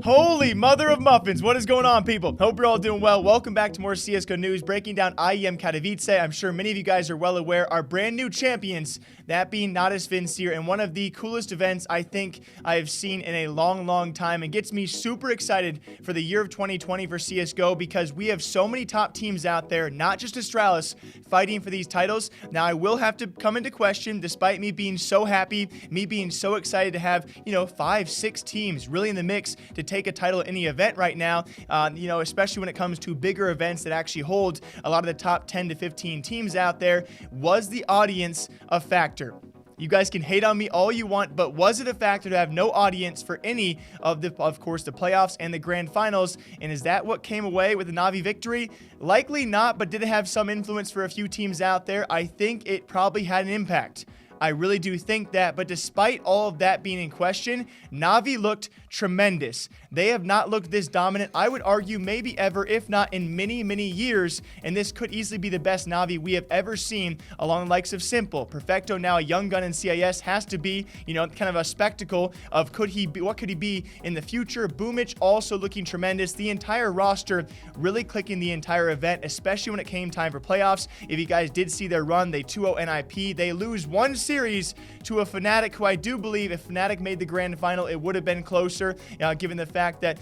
Holy mother of muffins, what is going on, people? Hope you're all doing well. Welcome back to more CSGO news, breaking down IEM Katowice. I'm sure many of you guys are well aware, our brand new champions, that being NaVi and one of the coolest events I think I have seen in a long time, and gets me super excited for the year of 2020 for CSGO because we have so many top teams out there, not just Astralis, fighting for these titles. Now, I will have to come into question, despite me being so happy, me being so excited to have, 5-6 teams really in the mix to take a title at any event right now, especially when it comes to bigger events that actually hold a lot of the top 10 to 15 teams out there. Was the audience a factor? You guys can hate on me all you want, but was it a factor to have no audience for any of course, the playoffs and the grand finals? And is that what came away with the NaVi victory? Likely not, but did it have some influence for a few teams out there? I think it probably had an impact. I really do think that, but despite all of that being in question, NaVi looked tremendous. They have not looked this dominant, I would argue, maybe ever, if not in many years, and this could easily be the best NaVi we have ever seen, along the likes of s1mple. Perfecto, now a young gun in CIS, has to be, kind of a spectacle of what could he be in the future. Boomich also looking tremendous. The entire roster really clicking the entire event, especially when it came time for playoffs. If you guys did see their run, they 2-0 NIP. They lose one series to a Fnatic, who I do believe if Fnatic made the grand final, it would have been closer, given the fact that,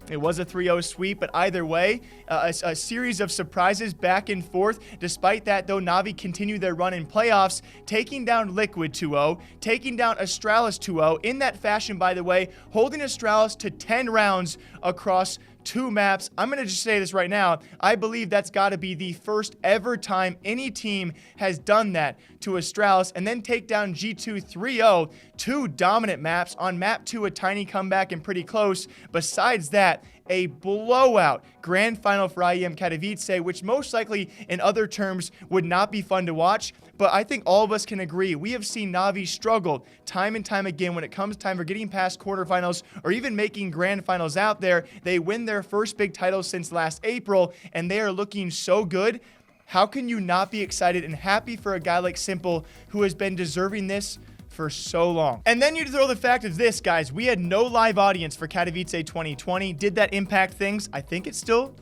it was a 3-0 sweep. But either way, a series of surprises back and forth. Despite that, though, NaVi continued their run in playoffs, taking down Liquid 2-0, taking down Astralis 2-0. In that fashion, by the way, holding Astralis to 10 rounds across 2 maps. I'm going to just say this right now. I believe that's got to be the first ever time any team has done that to Astralis, and then take down G2 3-0. 2 dominant maps. On map 2, a tiny comeback and pretty close. Besides that, a blowout grand final for IEM Katowice, which most likely in other terms would not be fun to watch. But I think all of us can agree, we have seen NaVi struggle time and time again when it comes time for getting past quarterfinals or even making grand finals out there. They win their first big title since last April, and they are looking so good. How can you not be excited and happy for a guy like s1mple, who has been deserving this for so long? And then you throw the fact of this, guys. We had no live audience for Katowice 2020. Did that impact things? I think it still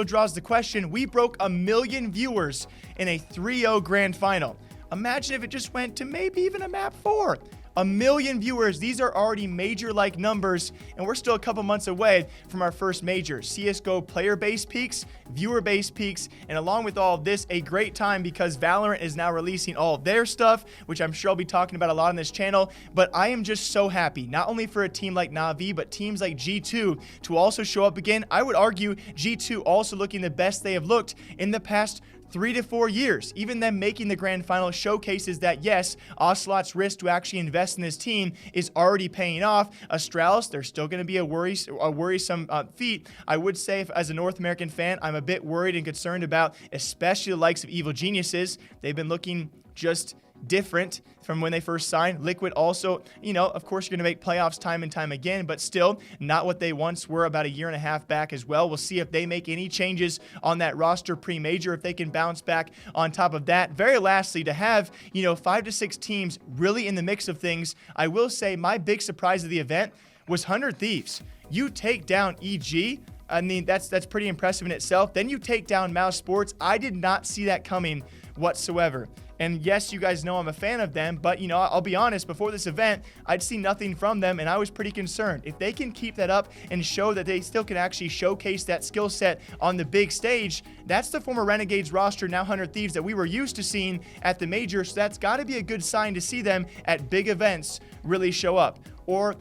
draws the question. We broke 1 million viewers in a 3-0 grand final. Imagine if it just went to maybe even a map 4. 1 million viewers. These are already major-like numbers, and we're still a couple months away from our first major. CSGO player base peaks, viewer base peaks, and along with all of this, a great time because Valorant is now releasing all of their stuff, which I'm sure I'll be talking about a lot on this channel. But I am just so happy, not only for a team like NaVi, but teams like G2 to also show up again. I would argue G2 also looking the best they have looked in the past 3 to 4 years. Even them making the grand final showcases that, yes, Ocelot's risk to actually invest in this team is already paying off. Astralis, they're still going to be a worrisome feat. I would say, as a North American fan, I'm a bit worried and concerned about especially the likes of Evil Geniuses. They've been looking just different from when they first signed. Liquid also, of course, you're going to make playoffs time and time again, but still not what they once were about a year and a half back as well. We'll see if they make any changes on that roster pre-major, if they can bounce back on top of that. Very lastly, to have, 5 to 6 teams really in the mix of things, I will say my big surprise of the event was 100 Thieves. You take down EG, I mean, that's pretty impressive in itself. Then you take down Mouse Sports. I did not see that coming whatsoever. And yes, you guys know I'm a fan of them, but, I'll be honest, before this event, I'd seen nothing from them, and I was pretty concerned. If they can keep that up and show that they still can actually showcase that skill set on the big stage, that's the former Renegades roster, now 100 Thieves, that we were used to seeing at the major, so that's got to be a good sign to see them at big events really show up. Or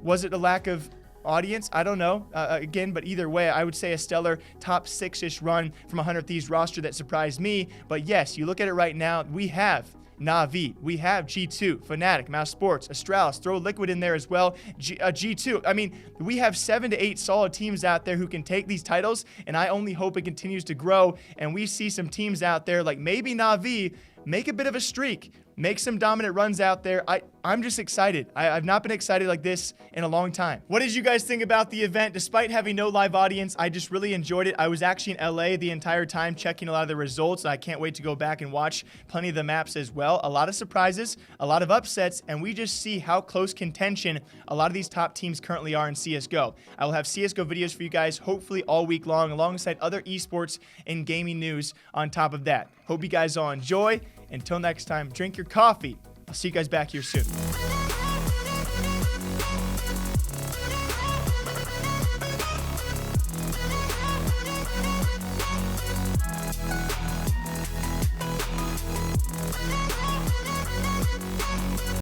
was it a lack of audience? I don't know. Again, but either way, I would say a stellar top 6-ish run from 100 Thieves roster that surprised me. But yes, you look at it right now, we have NaVi, we have G2, Fnatic, Mouse Sports, Astralis, throw Liquid in there as well, G2. I mean, we have 7 to 8 solid teams out there who can take these titles, and I only hope it continues to grow, and we see some teams out there like maybe NaVi make a bit of a streak. make some dominant runs out there. I'm just excited. I've not been excited like this in a long time. What did you guys think about the event? Despite having no live audience, I just really enjoyed it. I was actually in LA the entire time checking a lot of the results. I can't wait to go back and watch plenty of the maps as well. A lot of surprises, a lot of upsets, and we just see how close contention a lot of these top teams currently are in CSGO. I will have CSGO videos for you guys hopefully all week long alongside other esports and gaming news on top of that. Hope you guys all enjoy. Until next time, drink your coffee. I'll see you guys back here soon.